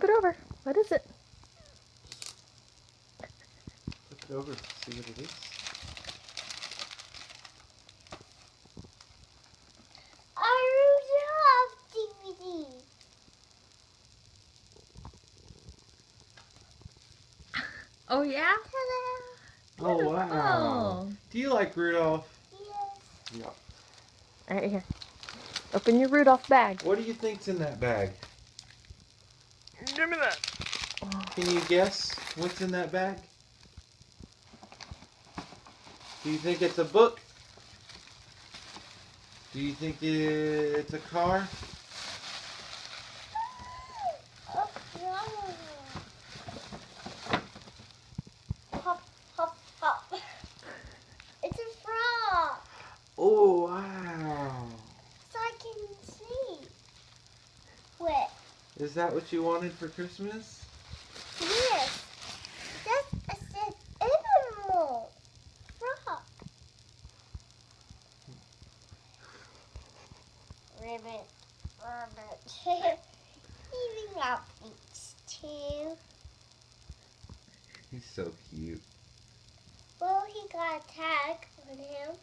Flip it over. What is it? Flip it over. See what it is. Rudolph DVD. Oh yeah? Ta-da! Oh wow! Oh. Do you like Rudolph? Yes. Yeah. All right, here. Open your Rudolph bag. What do you think's in that bag? Give me that. Can you guess what's in that bag? Do you think it's a book? Do you think it's a car? Oh, no. Hop, hop, hop. It's a frog. Oh wow! So I can see. Wait. Is that what you wanted for Christmas? Yes. That's an animal. Frog. Ribbit. Rabbit. Even rabbits too. He's so cute. Well, he got a tag on him.